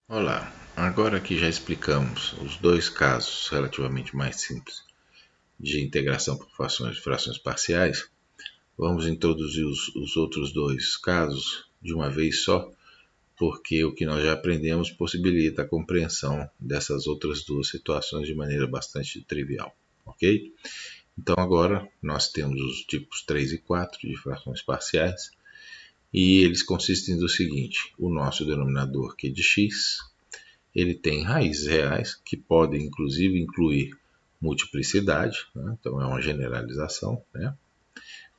Olá, agora que já explicamos os dois casos relativamente mais simples de integração por frações parciais, vamos introduzir os outros dois casos de uma vez só, porque o que nós já aprendemos possibilita a compreensão dessas outras duas situações de maneira bastante trivial, ok? Então agora nós temos os tipos 3 e 4 de frações parciais, e eles consistem do seguinte: o nosso denominador q de x, ele tem raízes reais, que podem inclusive incluir multiplicidade, né? Então é uma generalização, né?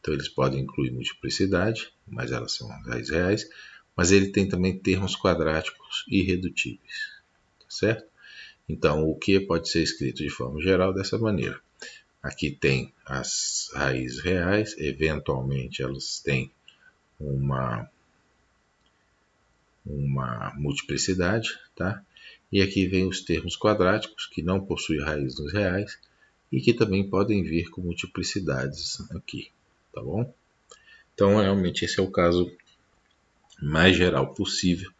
Então eles podem incluir multiplicidade, mas elas são raízes reais, mas ele tem também termos quadráticos irredutíveis, tá certo? Então o que pode ser escrito de forma geral dessa maneira: aqui tem as raízes reais, eventualmente elas têm uma multiplicidade, tá? E aqui vem os termos quadráticos, que não possuem raiz nos reais e que também podem vir com multiplicidades aqui, tá bom? Então, realmente, esse é o caso mais geral possível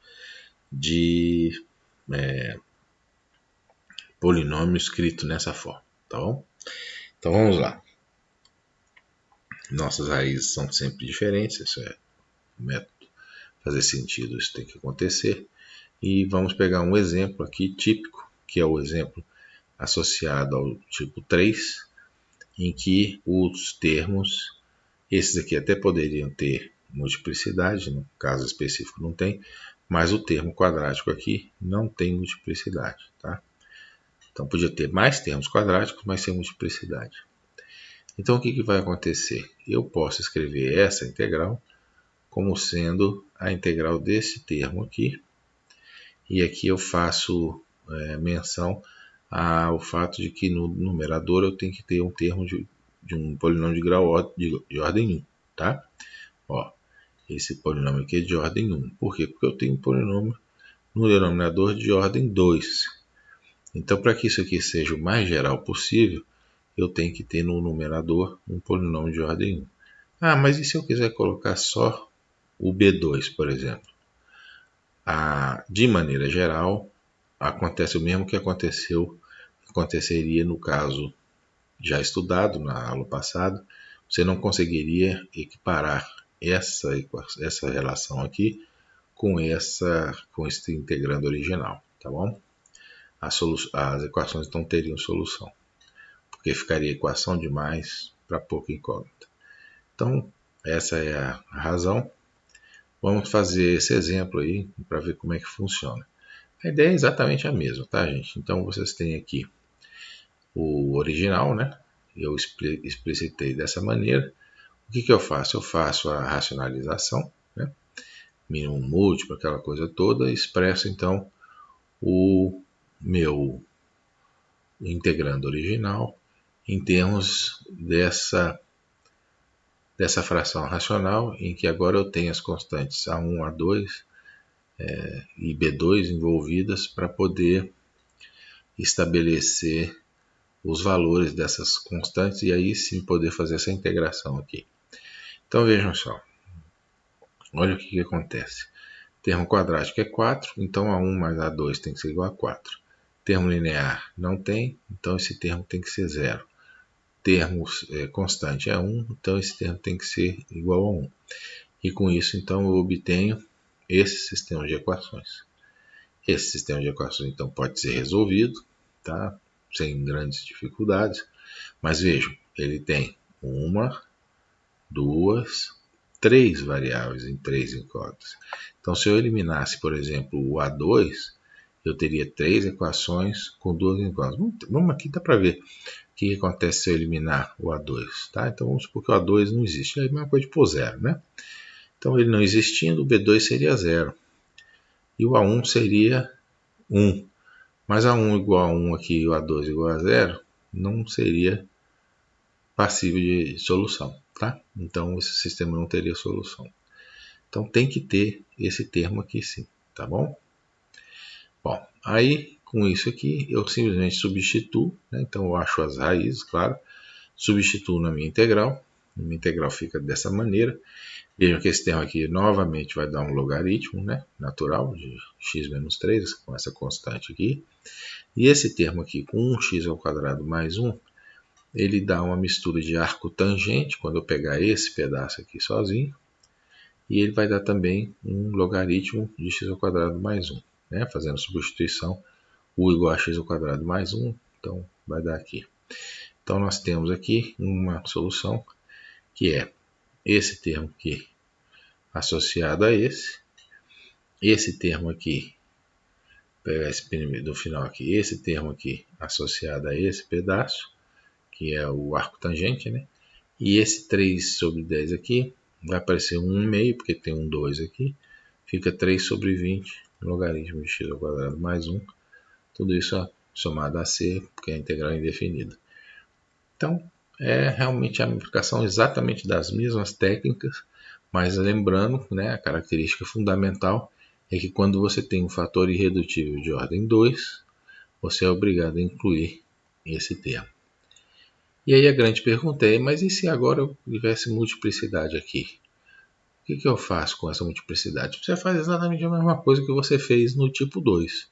de polinômio escrito nessa forma, tá bom? Então, vamos lá. Nossas raízes são sempre diferentes, isso é método fazer sentido, isso tem que acontecer. E vamos pegar um exemplo aqui típico, que é o exemplo associado ao tipo 3, em que os termos, esses aqui até poderiam ter multiplicidade, no caso específico não tem, mas o termo quadrático aqui não tem multiplicidade, tá? Então podia ter mais termos quadráticos, mas sem multiplicidade. Então o que vai acontecer? Eu posso escrever essa integral como sendo a integral desse termo aqui, e aqui eu faço menção ao fato de que no numerador eu tenho que ter um termo de um polinômio de grau de ordem 1, tá? Ó, esse polinômio aqui é de ordem 1. Por quê? Porque eu tenho um polinômio no denominador de ordem 2. Então, para que isso aqui seja o mais geral possível, eu tenho que ter no numerador um polinômio de ordem 1. Ah, mas e se eu quiser colocar só o B2, por exemplo? De maneira geral, acontece o mesmo que aconteceria no caso já estudado na aula passada. Você não conseguiria equiparar essa relação aqui com esse integrando original, tá bom? As equações não teriam solução, porque ficaria equação demais para pouca incógnita. Então, essa é a razão. Vamos fazer esse exemplo aí para ver como é que funciona. A ideia é exatamente a mesma, tá, gente? Então, vocês têm aqui o original, né? Eu explicitei dessa maneira. O que eu faço? Eu faço a racionalização, né? Mínimo múltiplo, aquela coisa toda, e expresso então o meu integrando original em termos dessa fração racional, em que agora eu tenho as constantes A1, A2 e B2 envolvidas para poder estabelecer os valores dessas constantes e aí sim poder fazer essa integração aqui. Então vejam só, olha o que acontece. Termo quadrático é 4, então A1 mais A2 tem que ser igual a 4. Termo linear não tem, então esse termo tem que ser 0. Termo constante é 1, então esse termo tem que ser igual a 1. E com isso, então, eu obtenho esse sistema de equações. Esse sistema de equações, então, pode ser resolvido, tá? Sem grandes dificuldades. Mas vejam, ele tem uma, duas, três variáveis em três incógnitas. Então, se eu eliminasse, por exemplo, o A2, eu teria três equações com duas incógnitas. Vamos aqui, dá para ver o que acontece se eu eliminar o A2. Tá? Então, vamos supor que o A2 não existe. É a mesma coisa de pôr zero, né? Então, ele não existindo, o B2 seria zero. E o A1 seria 1. Mas A1 igual a 1 aqui e o A2 igual a zero não seria passível de solução, tá? Então esse sistema não teria solução. Então tem que ter esse termo aqui sim, tá bom? Bom, aí com isso aqui eu simplesmente substituo, né? Então eu acho as raízes, claro, substituo na minha integral Uma integral fica dessa maneira. Vejam que esse termo aqui novamente vai dar um logaritmo, né, natural de x menos 3, com essa constante aqui. E esse termo aqui com 1x² mais 1, ele dá uma mistura de arco tangente, quando eu pegar esse pedaço aqui sozinho. E ele vai dar também um logaritmo de x² mais 1, né, fazendo substituição, u igual a x² mais 1, então vai dar aqui. Então nós temos aqui uma solução que é esse termo aqui associado a esse termo aqui, pegar esse do final aqui, esse termo aqui associado a esse pedaço, que é o arco tangente, né? E esse 3 sobre 10 aqui vai aparecer 1,5, porque tem um 2 aqui, fica 3 sobre 20, logaritmo de x² mais 1, tudo isso somado a c, porque a integral é indefinida. Então, é realmente a aplicação exatamente das mesmas técnicas, mas lembrando, né, a característica fundamental é que quando você tem um fator irredutível de ordem 2, você é obrigado a incluir esse termo. E aí a grande pergunta é, mas e se agora eu tivesse multiplicidade aqui? O que eu faço com essa multiplicidade? Você faz exatamente a mesma coisa que você fez no tipo 2,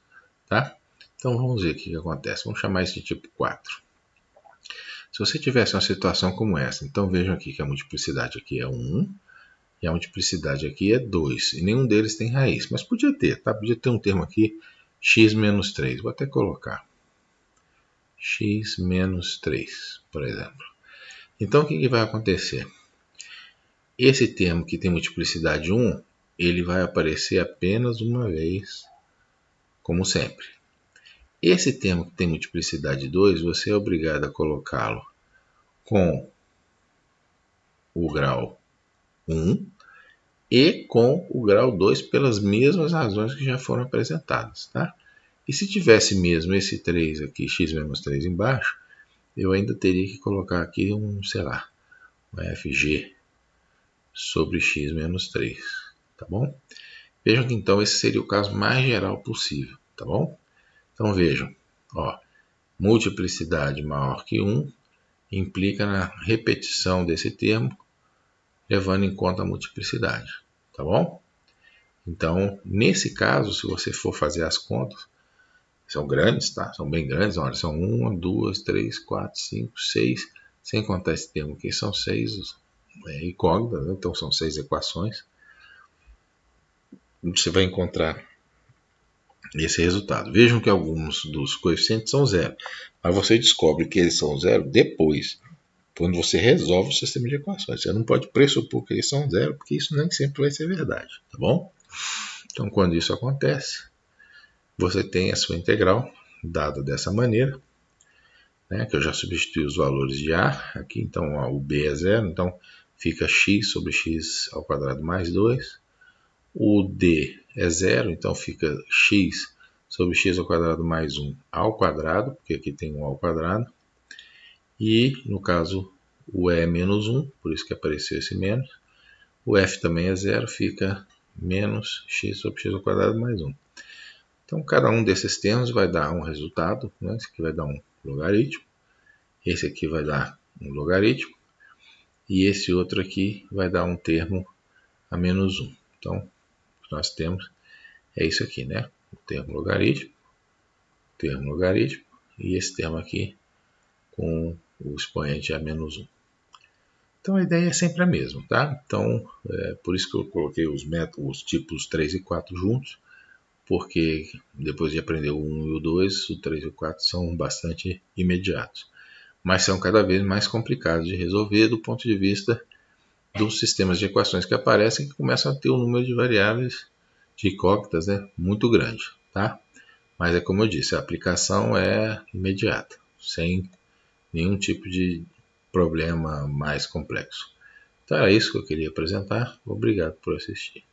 tá? Então vamos ver o que acontece. Vamos chamar isso de tipo 4. Se você tivesse uma situação como essa, então vejam aqui que a multiplicidade aqui é 1 e a multiplicidade aqui é 2. E nenhum deles tem raiz, mas podia ter, tá? Podia ter um termo aqui, x menos 3. Vou até colocar x menos 3, por exemplo. Então o que vai acontecer? Esse termo que tem multiplicidade 1, ele vai aparecer apenas uma vez, como sempre. Esse termo que tem multiplicidade 2, você é obrigado a colocá-lo com o grau 1 e com o grau 2 pelas mesmas razões que já foram apresentadas, tá? E se tivesse mesmo esse 3 aqui, x menos 3 embaixo, eu ainda teria que colocar aqui um, sei lá, um fg sobre x menos 3, tá bom? Vejam que então esse seria o caso mais geral possível, tá bom? Então vejam, ó, multiplicidade maior que 1 implica na repetição desse termo, levando em conta a multiplicidade, tá bom? Então, nesse caso, se você for fazer as contas, são grandes, tá? São bem grandes, olha, são 1, 2, 3, 4, 5, 6, sem contar esse termo aqui, são 6 incógnitas, né? Então são 6 equações. Você vai encontrar esse resultado. Vejam que alguns dos coeficientes são zero, mas você descobre que eles são zero depois, quando você resolve o sistema de equações. Você não pode pressupor que eles são zero, porque isso nem sempre vai ser verdade, tá bom? Então, quando isso acontece, você tem a sua integral dada dessa maneira, né, que eu já substituí os valores de A aqui, então ó, o B é zero, então fica x sobre x² mais 2. O D é zero, então fica x sobre x² mais 1 ao quadrado, porque aqui tem 1 ao quadrado. E, no caso, o E é menos 1, por isso que apareceu esse menos. O F também é zero, fica menos x sobre x² mais 1. Então, cada um desses termos vai dar um resultado, né? Esse aqui vai dar um logaritmo, esse aqui vai dar um logaritmo, e esse outro aqui vai dar um termo a menos 1. Então, o que nós temos é isso aqui, né? O termo logaritmo, e esse termo aqui com o expoente a menos 1. Então, a ideia é sempre a mesma, tá? Então, por isso que eu coloquei os métodos, os tipos 3 e 4 juntos, porque depois de aprender o 1 e o 2, o 3 e o 4 são bastante imediatos, mas são cada vez mais complicados de resolver do ponto de vista dos sistemas de equações que aparecem, que começam a ter um número de variáveis de incógnitas, né, muito grande, tá? Mas é como eu disse, a aplicação é imediata, sem nenhum tipo de problema mais complexo. Então era isso que eu queria apresentar. Obrigado por assistir.